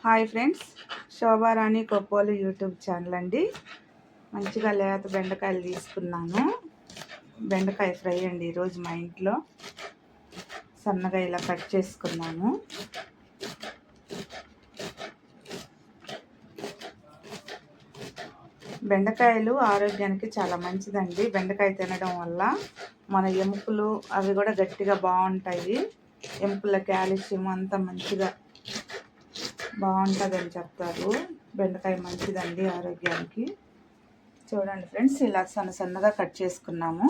Hi friends, Shobharani Koppolu YouTube channel అండి. మంచిగా లేత బెండకాయలు తీసుకున్నాను. బెండకాయ ఫ్రై అండి ఈరోజు మా ఇంట్లో. సన్నగా ఇలా కట్ చేసుకున్నాను. బెండకాయలు ఆరోగ్యానికి చాలా మంచిదండి. బెండకాయ తినడం వల్ల మన ఎముకలు అవి కూడా గట్టిగా బాగుంటాయి. ఎముకల కాల్షియం అంతా మంచిగా బాగుంటుందని చెప్తారు. బెండకాయ మంచిదండి ఆరోగ్యానికి. చూడండి ఫ్రెండ్స్, ఇలా సన్నగా కట్ చేసుకున్నాము.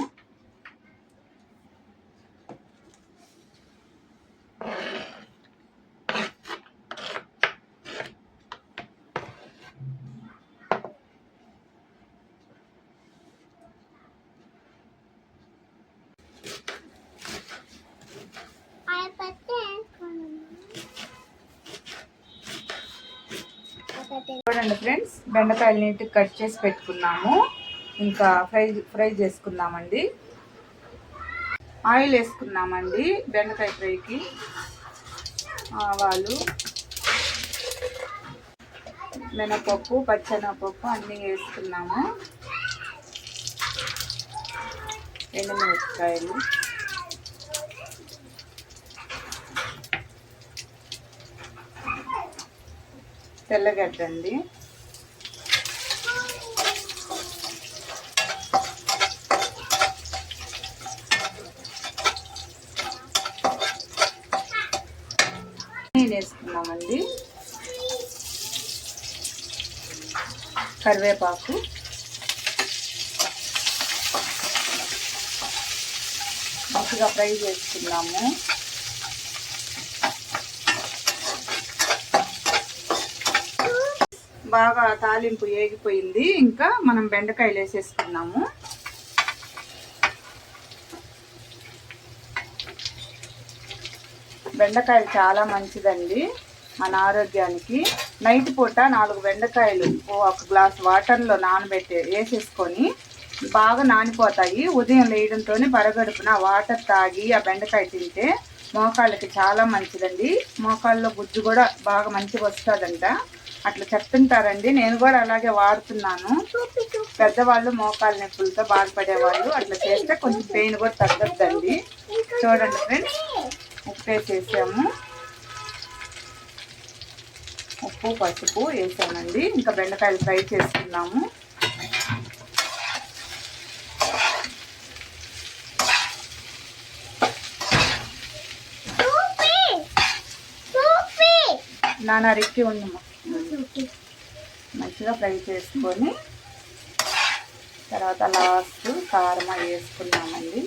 చూడండి ఫ్రెండ్స్, బెండకాయలు నీట్గా కట్ చేసి పెట్టుకున్నాము. ఇంకా ఫ్రై చేసుకున్నామండి. ఆయిల్ వేసుకున్నామండి బెండకాయ ఫ్రైకి. ఆవాలు, మినపప్పు, పచ్చెనగపప్పు అన్నీ వేసుకున్నాము. ఎండుమిరపకాయలు, తెల్లగడ్డ అండి, వేసుకున్నామండి. కరివేపాకు, మంచిగా ఫ్రై చేసుకున్నాము. బాగా తాలింపు ఏగిపోయింది. ఇంకా మనం బెండకాయలు వేసేసుకున్నాము. బెండకాయలు చాలా మంచిదండి మన ఆరోగ్యానికి. నైట్ పూట 4 బెండకాయలు ఒక గ్లాస్ వాటర్లో వేసేసుకొని బాగా నానిపోతాయి. ఉదయం లేయడంతో పరగడుపున వాటర్ తాగి ఆ బెండకాయ తింటే మోకాళ్ళకి చాలా మంచిదండి. మోకాళ్ళలో గుజ్జు కూడా బాగా మంచిగా వస్తుందంట. అట్లా చెప్తుంటారండి. నేను కూడా అలాగే వాడుతున్నాను. పెద్దవాళ్ళు మోకాళ్ళ నొప్పులతో బాధపడేవాళ్ళు అట్లా చేస్తే కొంచెం పెయిన్ కూడా తగ్గద్దండి. చూడండి ఫ్రెండ్స్, ఉప్పు వేసేసాము. ఉప్పు, పసుపు వేసామండి. ఇంకా బెండకాయలు ఫ్రై చేసుకున్నాము. నానా రిక్కి ఉండమ్మా. మంచిగా ఫ్రై చేసుకొని తర్వాత లాస్ట్ కారం వేసుకున్నామండి.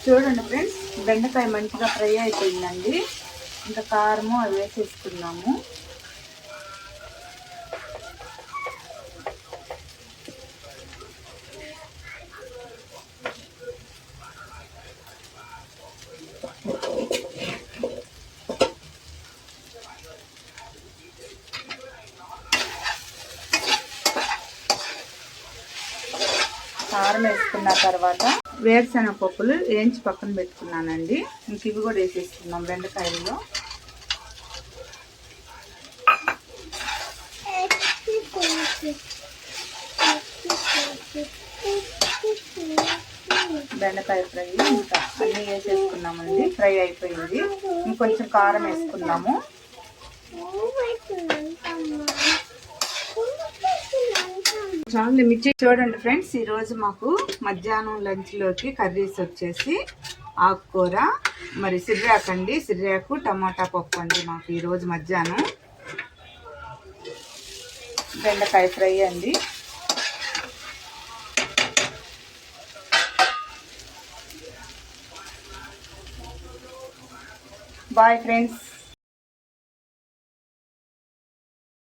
చూడండి ఫ్రెండ్స్, బెండకాయ మంచిగా ఫ్రై అయిపోయిందండి. ఇంకా కారము అవి వేసేసుకున్నాము. కారం వేసుకున్న తర్వాత వేరుశనగ పప్పులు వేయించి పక్కన పెట్టుకున్నానండి. ఇంక ఇవి కూడా వేసేసుకున్నాం బెండకాయల్లో. బెండకాయ ఫ్రై ఇంకా అన్నీ వేసేసుకున్నామండి. ఫ్రై అయిపోయింది. ఇంకొంచెం కారం వేసుకున్నాము. చూడండి ఫ్రెండ్స్, ఈరోజు మాకు మధ్యాహ్నం లంచ్లోకి కర్రీస్ వచ్చేసి ఆకుకూర, మరి సిర్రాకండి, సిర్రాకు టమాటా పప్పు అండి మాకు ఈరోజు మధ్యాహ్నం. బెండకాయ ఫ్రై అండి. Bye friends.